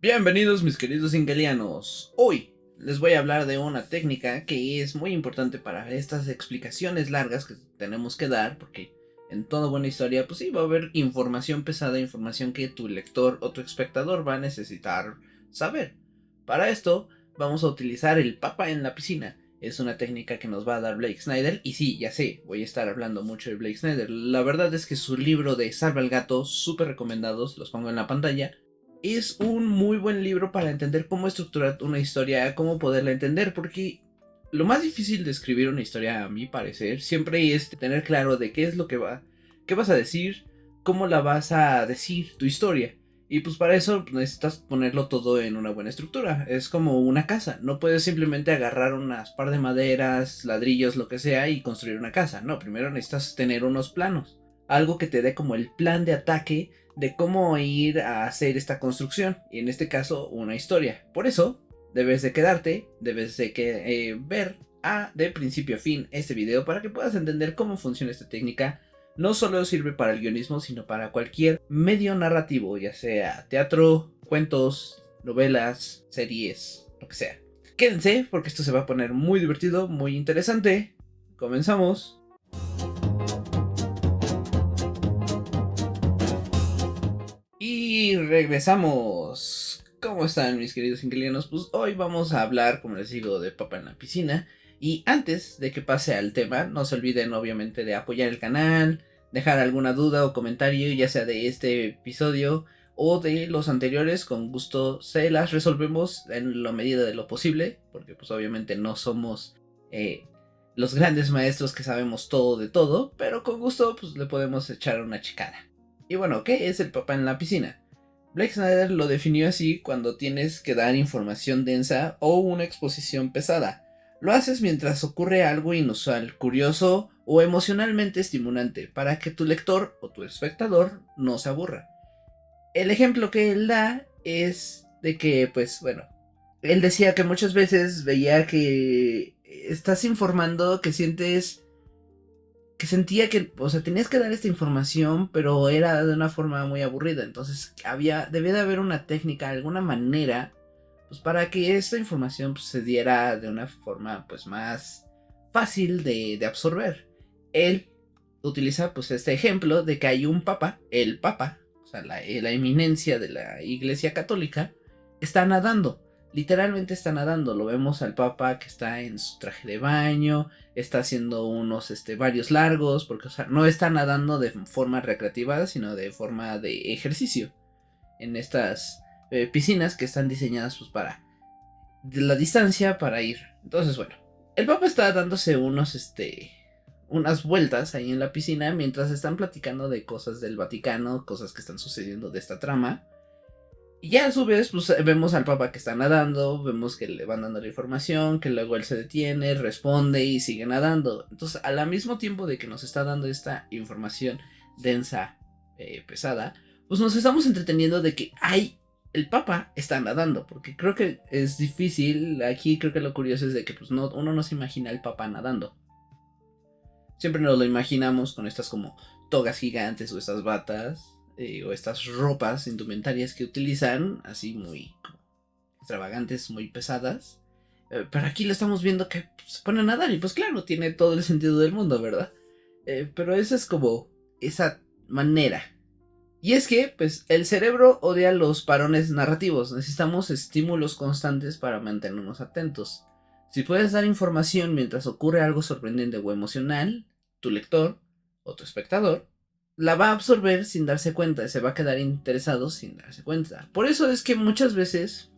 Bienvenidos mis queridos ingelianos. Hoy les voy a hablar de una técnica que es muy importante para estas explicaciones largas que tenemos que dar, porque en toda buena historia pues sí va a haber información pesada, información que tu lector o tu espectador va a necesitar saber. Para esto vamos a utilizar el papa en la piscina. Es una técnica que nos va a dar Blake Snyder. Y sí, ya sé, voy a estar hablando mucho de Blake Snyder. La verdad es que su libro de Salva al Gato, súper recomendados, los pongo en la pantalla. Es un muy buen libro para entender cómo estructurar una historia, cómo poderla entender, porque lo más difícil de escribir una historia, a mi parecer, siempre es tener claro de qué es lo que qué vas a decir, cómo la vas a decir, tu historia. Y pues para eso necesitas ponerlo todo en una buena estructura. Es como una casa. No puedes simplemente agarrar unas par de maderas, ladrillos, lo que sea y construir una casa. No, primero necesitas tener unos planos. Algo que te dé como el plan de ataque de cómo ir a hacer esta construcción, y en este caso una historia. Por eso debes de quedarte, debes de ver de principio a fin este video para que puedas entender cómo funciona esta técnica. No solo sirve para el guionismo, sino para cualquier medio narrativo, ya sea teatro, cuentos, novelas, series, lo que sea. Quédense porque esto se va a poner muy divertido, muy interesante. Comenzamos. Y regresamos. ¿Cómo están mis queridos inquilinos? Pues hoy vamos a hablar, como les digo, de Papa en la Piscina. Y antes de que pase al tema, no se olviden obviamente de apoyar el canal, dejar alguna duda o comentario, ya sea de este episodio o de los anteriores. Con gusto se las resolvemos en la medida de lo posible, porque pues obviamente no somos los grandes maestros que sabemos todo de todo, pero con gusto pues le podemos echar una checada. Y bueno, ¿qué es el papá en la piscina? Blake Snyder lo definió así: cuando tienes que dar información densa o una exposición pesada. Lo haces mientras ocurre algo inusual, curioso o emocionalmente estimulante, para que tu lector o tu espectador no se aburra. El ejemplo que él da es de que, pues bueno, él decía que muchas veces veía que estás informando, que sentía que, o sea, tenías que dar esta información, pero era de una forma muy aburrida. Entonces debía de haber una técnica, alguna manera, pues para que esta información pues, se diera de una forma pues más fácil de absorber. Él utiliza pues este ejemplo de que hay un papa, el papa, o sea, la eminencia de la Iglesia Católica, está nadando. Literalmente está nadando. Lo vemos al papa que está en su traje de baño, está haciendo unos varios largos, porque o sea, no está nadando de forma recreativa, sino de forma de ejercicio en estas piscinas que están diseñadas pues para de la distancia para ir. Entonces, bueno, el papa está dándose unas vueltas ahí en la piscina mientras están platicando de cosas del Vaticano, cosas que están sucediendo de esta trama. Y ya a su vez, pues vemos al papa que está nadando, vemos que le van dando la información, que luego él se detiene, responde y sigue nadando. Entonces, al mismo tiempo de que nos está dando esta información densa, pesada, pues nos estamos entreteniendo de que el papa está nadando, porque creo que es difícil. Aquí creo que lo curioso es de que pues uno no se imagina al papa nadando. Siempre nos lo imaginamos con estas como togas gigantes o estas batas o estas ropas indumentarias que utilizan, así muy extravagantes, muy pesadas. Pero aquí lo estamos viendo que se pone a nadar y pues claro, tiene todo el sentido del mundo, ¿verdad? Pero esa es como esa manera. Y es que, pues, el cerebro odia los parones narrativos. Necesitamos estímulos constantes para mantenernos atentos. Si puedes dar información mientras ocurre algo sorprendente o emocional, tu lector o tu espectador la va a absorber sin darse cuenta, se va a quedar interesado sin darse cuenta. Por eso es que muchas veces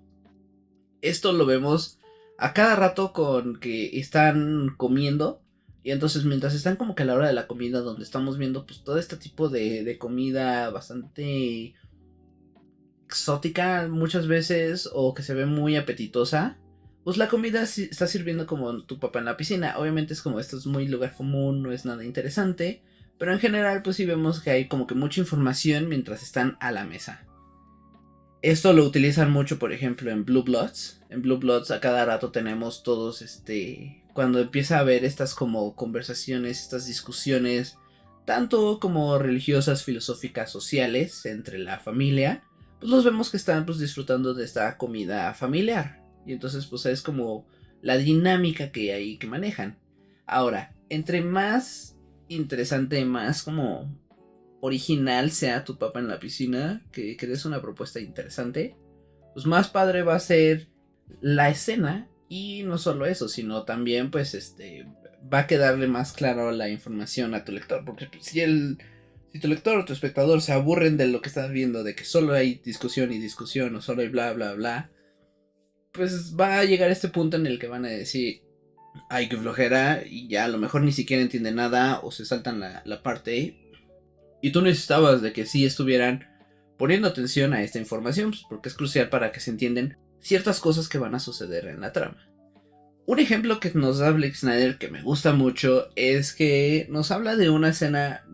esto lo vemos a cada rato con que están comiendo. Y entonces mientras están como que a la hora de la comida, donde estamos viendo pues todo este tipo de comida bastante exótica muchas veces o que se ve muy apetitosa, pues la comida está sirviendo como tu papá en la piscina. Obviamente es como esto es muy lugar común, no es nada interesante, pero en general pues sí vemos que hay como que mucha información mientras están a la mesa. Esto lo utilizan mucho, por ejemplo, en Blue Bloods. En Blue Bloods a cada rato tenemos todos cuando empieza a haber estas como conversaciones, estas discusiones, tanto como religiosas, filosóficas, sociales, entre la familia, pues los vemos que están pues disfrutando de esta comida familiar. Y entonces pues es como la dinámica que hay que manejan. Ahora, entre más interesante, más como original sea tu papá en la piscina, que des una propuesta interesante, pues más padre va a ser la escena. Y no solo eso, sino también pues va a quedarle más claro la información a tu lector. Porque pues, si tu lector o tu espectador se aburren de lo que estás viendo, de que solo hay discusión y discusión, o solo hay bla bla bla, pues va a llegar este punto en el que van a decir, ay, qué flojera, y ya a lo mejor ni siquiera entienden nada, o se saltan la parte. Y tú necesitabas de que sí estuvieran poniendo atención a esta información, pues, porque es crucial para que se entiendan ciertas cosas que van a suceder en la trama. Un ejemplo que nos da Blake Snyder que me gusta mucho es que nos habla de una escena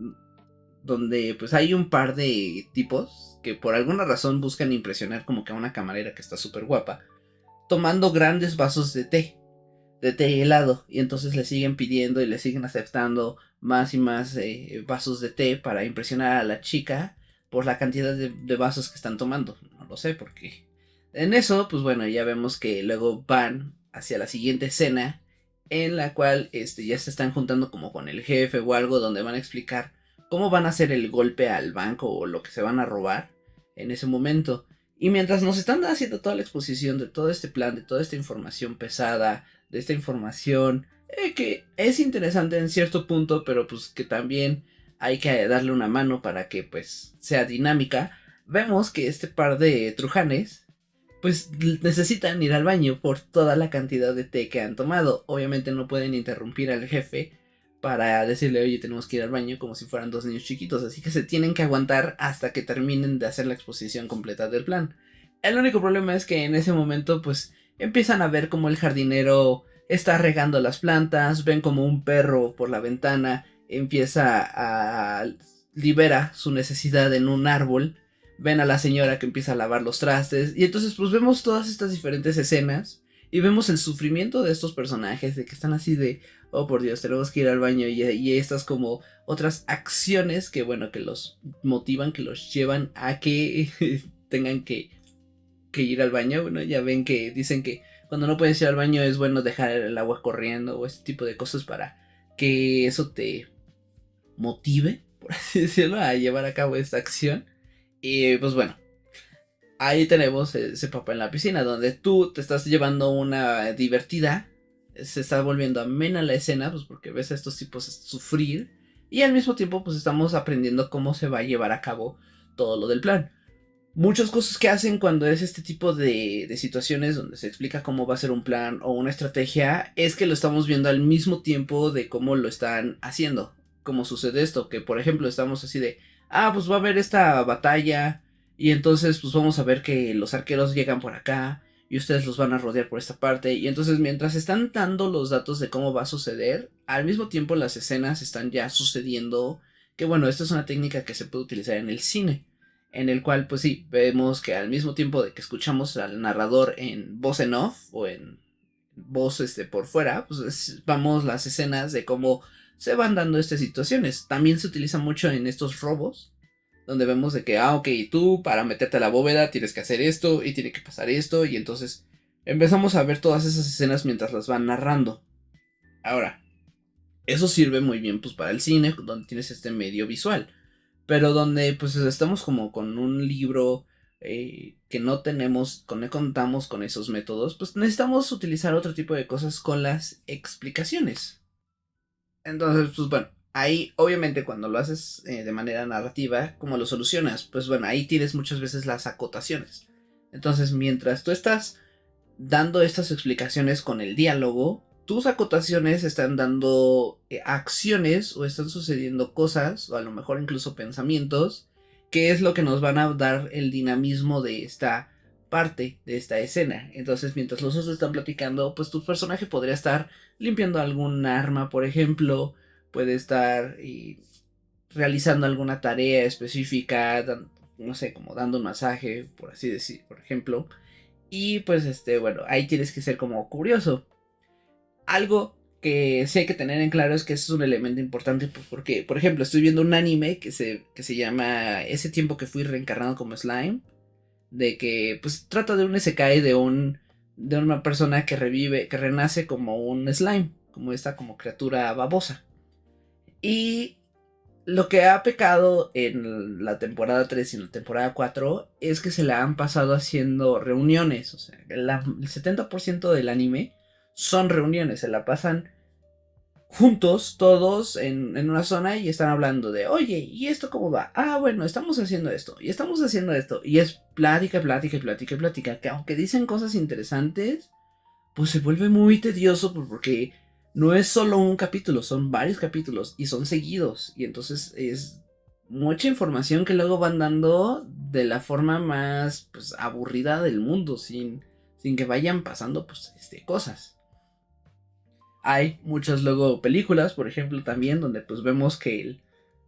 donde pues hay un par de tipos que por alguna razón buscan impresionar como que a una camarera que está súper guapa, tomando grandes vasos de té helado, y entonces le siguen pidiendo y le siguen aceptando más y más vasos de té para impresionar a la chica por la cantidad de vasos que están tomando. No lo sé por qué. En eso, pues bueno, ya vemos que luego van hacia la siguiente escena en la cual ya se están juntando como con el jefe o algo donde van a explicar cómo van a hacer el golpe al banco o lo que se van a robar en ese momento. Y mientras nos están haciendo toda la exposición de todo este plan, de toda esta información pesada, de esta información que es interesante en cierto punto, pero pues que también hay que darle una mano para que pues sea dinámica, vemos que este par de trujanes pues necesitan ir al baño por toda la cantidad de té que han tomado. Obviamente no pueden interrumpir al jefe para decirle, oye, tenemos que ir al baño, como si fueran dos niños chiquitos, así que se tienen que aguantar hasta que terminen de hacer la exposición completa del plan. El único problema es que en ese momento pues empiezan a ver como el jardinero está regando las plantas, ven como un perro por la ventana empieza a libera su necesidad en un árbol, ven a la señora que empieza a lavar los trastes, y entonces pues vemos todas estas diferentes escenas y vemos el sufrimiento de estos personajes, de que están así de, oh por Dios, tenemos que ir al baño, y estas como otras acciones que bueno, que los motivan, que los llevan a que tengan que ir al baño. Bueno, ya ven que dicen que cuando no puedes ir al baño es bueno dejar el agua corriendo o este tipo de cosas para que eso te motive, por así decirlo, a llevar a cabo esta acción. Y pues bueno, ahí tenemos ese papel en la piscina donde tú te estás llevando una divertida, se está volviendo amena la escena, pues porque ves a estos tipos sufrir y al mismo tiempo pues estamos aprendiendo cómo se va a llevar a cabo todo lo del plan. Muchas cosas que hacen cuando es este tipo de situaciones donde se explica cómo va a ser un plan o una estrategia es que lo estamos viendo al mismo tiempo de cómo lo están haciendo. Como sucede esto, que por ejemplo estamos así de, pues va a haber esta batalla y entonces pues vamos a ver que los arqueros llegan por acá y ustedes los van a rodear por esta parte, y entonces mientras están dando los datos de cómo va a suceder, al mismo tiempo las escenas están ya sucediendo, que bueno, esta es una técnica que se puede utilizar en el cine, en el cual pues sí, vemos que al mismo tiempo de que escuchamos al narrador en voz en off o en voz por fuera, pues vamos las escenas de cómo se van dando estas situaciones. También se utiliza mucho en estos robos, donde vemos de que, ok, tú para meterte a la bóveda tienes que hacer esto y tiene que pasar esto, y entonces empezamos a ver todas esas escenas mientras las van narrando. Ahora, eso sirve muy bien pues para el cine, donde tienes este medio visual, pero donde pues estamos como con un libro que no tenemos, no contamos con esos métodos, pues necesitamos utilizar otro tipo de cosas con las explicaciones. Entonces, pues bueno, ahí obviamente cuando lo haces de manera narrativa, ¿cómo lo solucionas? Pues bueno, ahí tienes muchas veces las acotaciones. Entonces, mientras tú estás dando estas explicaciones con el diálogo, tus acotaciones están dando acciones o están sucediendo cosas, o a lo mejor incluso pensamientos, que es lo que nos van a dar el dinamismo de esta parte, de esta escena. Entonces, mientras los otros están platicando, pues tu personaje podría estar limpiando algún arma, por ejemplo, puede estar realizando alguna tarea específica, no sé, como dando un masaje, por así decir, por ejemplo. Y pues bueno, ahí tienes que ser como curioso. Algo que sí hay que tener en claro es que eso es un elemento importante, pues, porque, por ejemplo, estoy viendo un anime que se llama Ese tiempo que fui reencarnado como slime. de que pues trata de un isekai de una persona que revive, que renace como un slime, como esta como criatura babosa. Y lo que ha pecado en la temporada 3 y en la temporada 4 es que se la han pasado haciendo reuniones. O sea, el 70% del anime son reuniones. Se la pasan juntos, todos en una zona y están hablando de, oye, ¿y esto cómo va? Ah, bueno, estamos haciendo esto y estamos haciendo esto. Y es plática, plática, plática, plática. Que aunque dicen cosas interesantes, pues se vuelve muy tedioso porque no es solo un capítulo, son varios capítulos y son seguidos. Y entonces es mucha información que luego van dando de la forma más pues, aburrida del mundo, sin que vayan pasando pues, cosas. Hay muchas luego películas, por ejemplo, también donde pues vemos que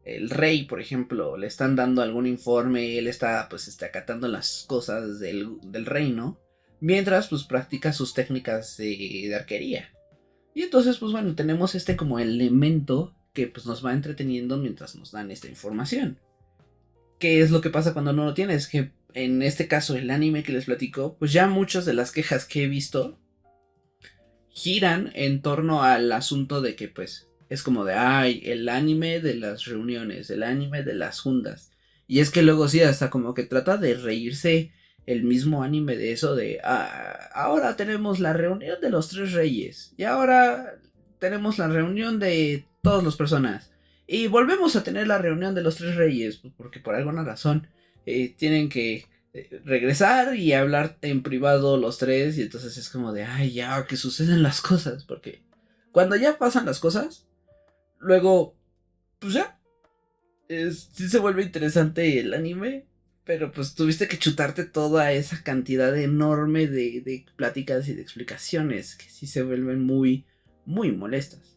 el rey, por ejemplo, le están dando algún informe, él está pues acatando las cosas del reino, mientras pues practica sus técnicas de arquería. Y entonces pues bueno, tenemos como elemento que pues nos va entreteniendo mientras nos dan esta información. ¿Qué es lo que pasa cuando no lo tienes? Que en este caso el anime que les platico, pues ya muchas de las quejas que he visto giran en torno al asunto de que pues es como de, ay, el anime de las reuniones, el anime de las juntas. Y es que luego sí, hasta como que trata de reírse el mismo anime de eso de, ah, ahora tenemos la reunión de los tres reyes. Y ahora tenemos la reunión de todas las personas. Y volvemos a tener la reunión de los tres reyes, pues, porque por alguna razón tienen que regresar y hablar en privado los tres. Y entonces es como de, ay, ya, que suceden las cosas. Porque cuando ya pasan las cosas, luego, pues ya, sí se vuelve interesante el anime. Pero pues tuviste que chutarte toda esa cantidad enorme de pláticas y de explicaciones que sí se vuelven muy, muy molestas.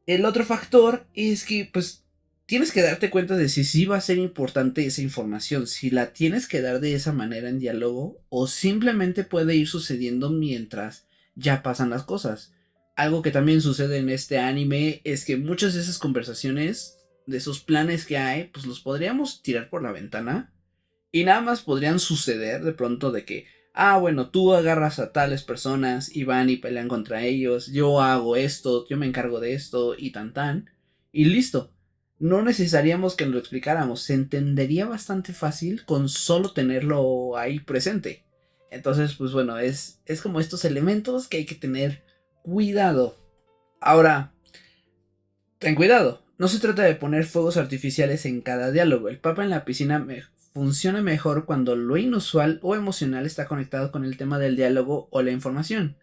El otro factor es que pues tienes que darte cuenta de si sí va a ser importante esa información, si la tienes que dar de esa manera en diálogo o simplemente puede ir sucediendo mientras ya pasan las cosas. Algo que también sucede en este anime es que muchas de esas conversaciones, de esos planes que hay, pues los podríamos tirar por la ventana y nada más podrían suceder de pronto de que, ah, bueno, tú agarras a tales personas y van y pelean contra ellos, yo hago esto, yo me encargo de esto y tan tan, y listo. No necesitaríamos que lo explicáramos, se entendería bastante fácil con solo tenerlo ahí presente. Entonces, pues bueno, es como estos elementos que hay que tener cuidado. Ahora, ten cuidado, no se trata de poner fuegos artificiales en cada diálogo. El papa en la piscina funciona mejor cuando lo inusual o emocional está conectado con el tema del diálogo o la información.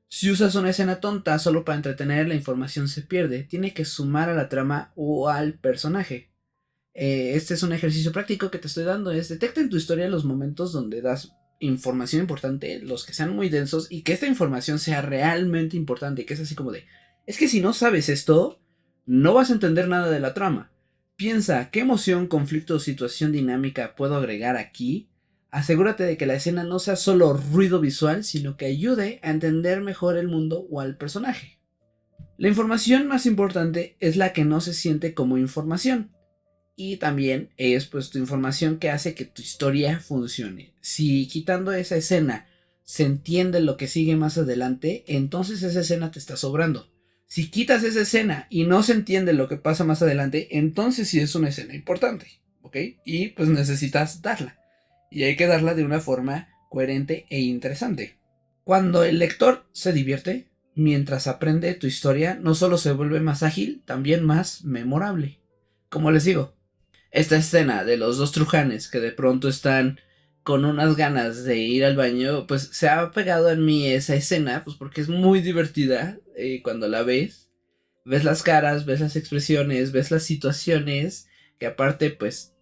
Si usas una escena tonta solo para entretener, la información se pierde. Tiene que sumar a la trama o al personaje. Este es un ejercicio práctico que te estoy dando. Es detecta en tu historia los momentos donde das información importante, los que sean muy densos y que esta información sea realmente importante. Que es así como de, es que si no sabes esto, no vas a entender nada de la trama. Piensa, ¿qué emoción, conflicto o situación dinámica puedo agregar aquí? Asegúrate de que la escena no sea solo ruido visual, sino que ayude a entender mejor el mundo o al personaje. La información más importante es la que no se siente como información. Y también es pues tu información que hace que tu historia funcione. Si quitando esa escena se entiende lo que sigue más adelante, entonces esa escena te está sobrando. Si quitas esa escena y no se entiende lo que pasa más adelante, entonces sí es una escena importante, ¿ok? Y pues necesitas darla. Y hay que darla de una forma coherente e interesante. Cuando el lector se divierte, mientras aprende tu historia, no solo se vuelve más ágil, también más memorable. Como les digo, esta escena de los dos trujanes que de pronto están con unas ganas de ir al baño, pues se ha pegado en mí esa escena, pues porque es muy divertida cuando la ves. Ves las caras, ves las expresiones, ves las situaciones, que aparte pues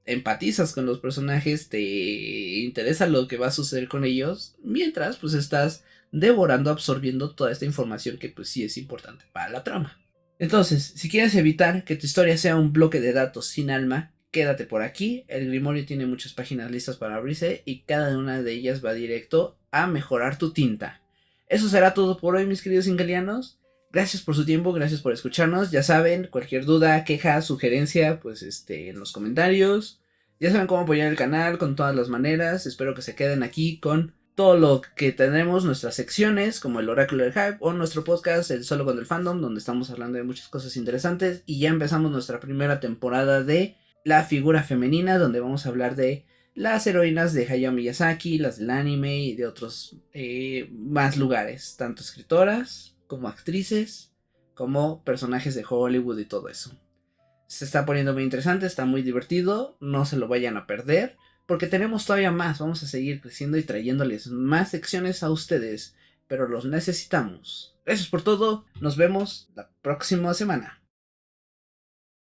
empatizas con los personajes, te interesa lo que va a suceder con ellos, mientras pues estás devorando, absorbiendo toda esta información que pues sí es importante para la trama. Entonces, si quieres evitar que tu historia sea un bloque de datos sin alma, quédate por aquí. El Grimorio tiene muchas páginas listas para abrirse y cada una de ellas va directo a mejorar tu tinta. Eso será todo por hoy, mis queridos ingelianos. Gracias por su tiempo, gracias por escucharnos. Ya saben, cualquier duda, queja, sugerencia, pues en los comentarios. Ya saben cómo apoyar el canal con todas las maneras. Espero que se queden aquí con todo lo que tenemos, nuestras secciones como el Oráculo del Hype o nuestro podcast El Solo con el Fandom, donde estamos hablando de muchas cosas interesantes. Y ya empezamos nuestra primera temporada de la figura femenina, donde vamos a hablar de las heroínas de Hayao Miyazaki, las del anime y de otros más lugares, tanto escritoras como actrices, como personajes de Hollywood y todo eso. Se está poniendo muy interesante, está muy divertido, no se lo vayan a perder, porque tenemos todavía más, vamos a seguir creciendo y trayéndoles más secciones a ustedes, pero los necesitamos. Gracias por todo, nos vemos la próxima semana.